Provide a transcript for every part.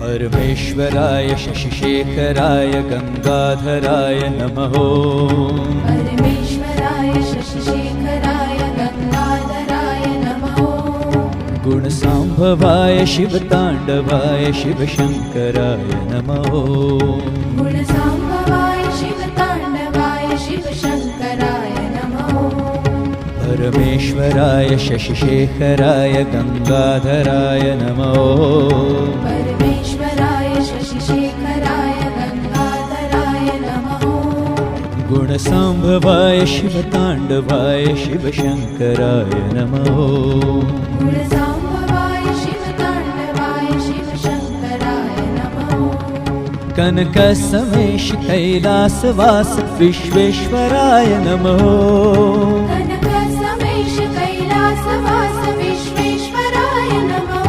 परमेश्वराय शशिशेखराय गंगाधराय नमः। परमेश्वराय शशिशेखराय गंगाधराय नमः। गुणसाम्भवाय शिवताण्डवाय शिवशङ्कराय नमः। गुणसाम्भवाय शिवताण्डवाय शिवशङ्कराय नमः। परमेश्वराय शशिशेखराय गंगाधराय नमः। परमेश्वराय शशिशेखराय गंगाधराय नमः। गुणसाम्भवाय शिवताण्डवाय शिवशङ्कराय नमः। गुणसाम्भवाय शिवताण्डवाय शिवशङ्कराय नमः। कनकसमेश कैलासवास विश्वेश्वराय नमः। कनकसमेश कैलासवास विश्वेश्वराय नमः।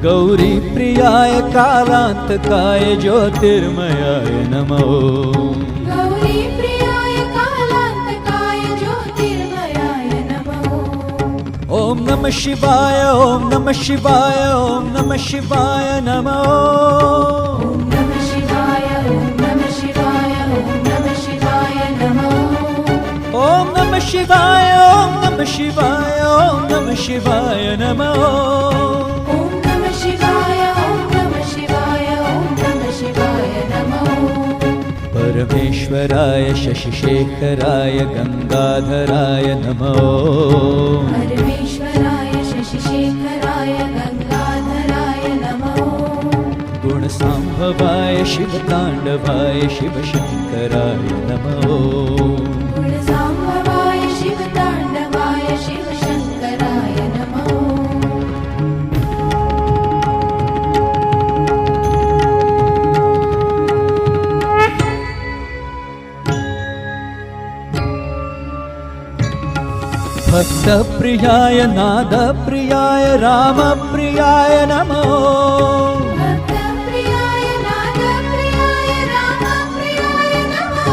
गौरीप्रियाय कालान्तकाय ज्योतिर्मयाय नमः। गौरीप्रियाय कालान्तकाय ज्योतिर्मयाय नमः। ॐ नमः शिवाय ॐ नमः शिवाय ॐ नमः शिवाय नमः। ॐ नमः शिवाय ॐ नमः शिवाय ॐ नमः शिवाय नमः। ॐ नमः शिवाय ॐ नमः शिवाय ॐ नमः शिवाय नमः। ॐ नमः शिवाय ॐ नमः शिवाय ॐ नमः शिवाय नमः। परमेश्वराय शशिशेखराय गंगाधराय नमः। परमेश्वराय शशिशेखराय गंगाधराय नमः। गुणसाम्भवाय शिवताण्डवाय शिवशङ्कराय नमः। गुणसाम्भवाय शिवताण्डवाय शिवशङ्कराय नमः। भक्तप्रियाय नादप्रियाय रामप्रियाय नमः। भक्तप्रियाय नादप्रियाय रामप्रियाय नमः।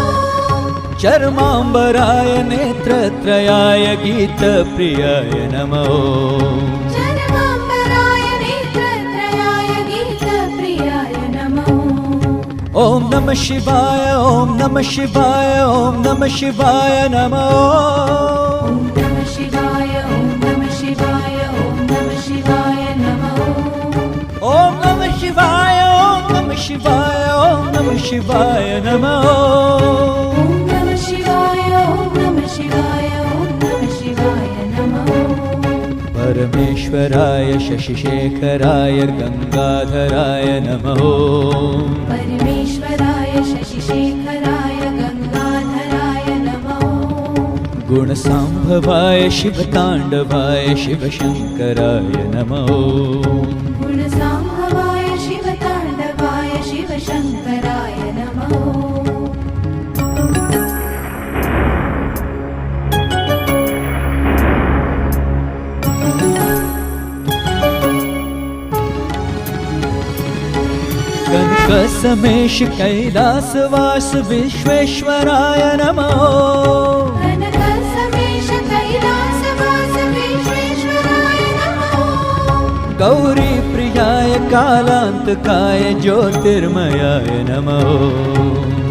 चर्माम्बराय नेत्रत्रयाय गीतप्रियाय नमः। चर्माम्बराय नेत्रत्रयाय गीतप्रियाय नमः। ॐ नमः शिवाय ॐ नमः शिवाय ॐ नमः शिवाय नमः। ॐ नमः शिवाय ॐ नमः शिवाय ॐ नमः शिवाय नमः। ॐ नमः शिवाय ॐ नमः शिवाय ॐ नमः शिवाय नमः। ॐ नमः शिवाय ॐ नमः शिवाय ॐ नमः शिवाय नमः। परमेश्वराय शशिशेखराय गंगाधराय नमः। परमेश्वराय शशिशेखराय गंगाधराय नमः। गुणसाम्भवाय शिवताण्डवाय शिवशङ्कराय नमः। गुणसाम्भवाय शिवताण्डवाय शिवशङ्कराय नमः। कनकसमेश कैलासवास विश्वेश्वराय नमः। कनकसमेश कैलासवास विश्वेश्वराय नमः। गौरीप्रियाय कालान्तकाय ज्योतिर्मयाय नमः।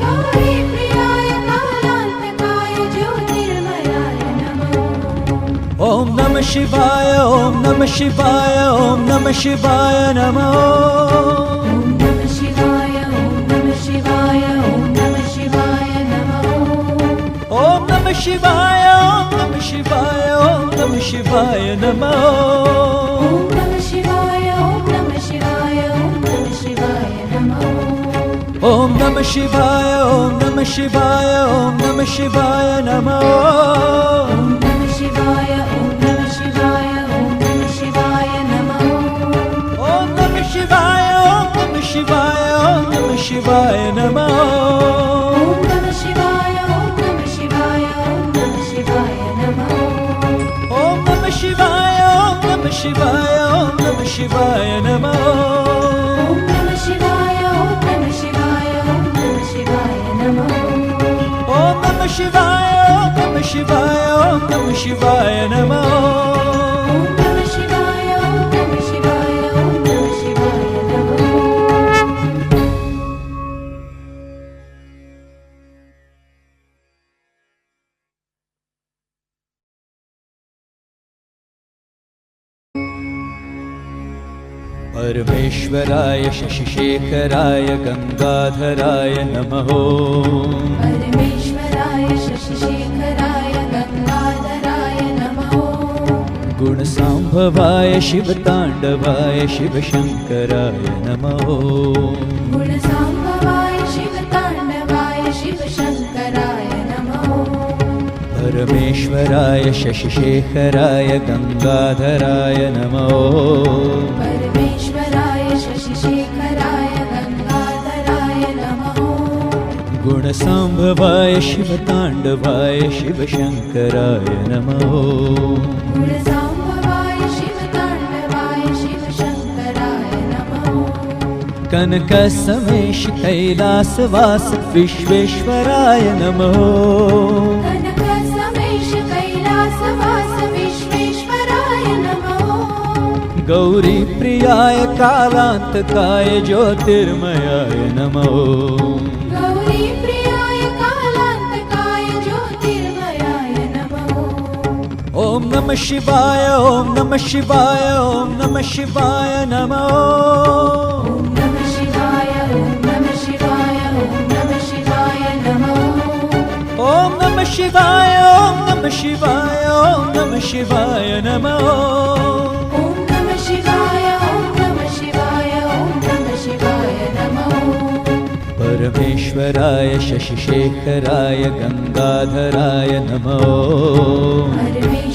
गौरीप्रियाय कालान्तकाय ज्योतिर्मयाय नमः। ॐ नमः शिवाय ॐ नमः शिवाय ॐ नमः शिवाय नमः। ॐ नमः शिवाय ॐ नमः शिवाय ॐ नमः शिवाय नमः। ॐ नमः शिवाय ॐ नमः शिवाय ॐ नमः शिवाय नमः। ॐ नमः शिवाय ॐ नमः शिवाय ॐ नमः शिवाय नमः। ॐ नमः शिवाय ॐ नमः शिवाय ॐ नमः शिवाय नमः। ॐ नमः शिवाय ॐ नमः शिवाय ॐ नमः शिवाय नमः। ॐ नमः शिवाय ॐ नमः शिवाय ॐ नमः शिवाय नमः। ॐ नमः शिवाय ॐ नमः शिवाय ॐ नमः शिवाय नमः। ॐ नमः शिवाय ॐ नमः शिवाय ॐ नमः शिवाय नमः। ॐ नमः शिवाय ॐ नमः शिवाय ॐ नमः शिवाय नमः। ॐ नमः शिवाय ॐ नमः शिवाय ॐ नमः शिवाय नमः। ॐ नमः शिवाय ॐ नमः शिवाय ॐ नमः शिवाय नमः। परमेश्वराय शशिशेखराय गंगाधराय नमः परमेश्वराय शशिशेखराय गंगाधराय नमः गुणसाम्भवाय शिवताण्डवाय शिवशङ्कराय नमः गुणसाम्भवाय शिवताण्डवाय शिवशङ्कराय नमः परमेश्वराय शशिशेखराय गंगाधराय नमः परमेश्वराय शशिशेखराय गंगाधराय नमः गुणसाम्भवाय शिवताण्डवाय शिवशङ्कराय नमः गुणसाम्भवाय शिवताण्डवाय शिवशङ्कराय नमः कनकसमेश कैलासवास विश्वेश्वराय नमः कनकसमेश कैलासवास विश्वेश्वराय नमः गौरीप्रियाय कालान्तकाय ज्योतिर्मयाय नमः गौरीप्रियाय कालान्तकाय ज्योतिर्मयाय नमः ॐ नमः शिवाय ॐ नमः शिवाय ॐ नमः शिवाय नमः ॐ नमः शिवाय ॐ नमः शिवाय ॐ नमः शिवाय नमः ॐ नमः शिवाय ॐ नमः शिवाय ॐ नमः शिवाय नमः ॐ नमः शिवाय ॐ नमः शिवाय ॐ नमः शिवाय नमः परमेश्वराय शशिशेखराय गंगाधराय नमः परमेश्वराय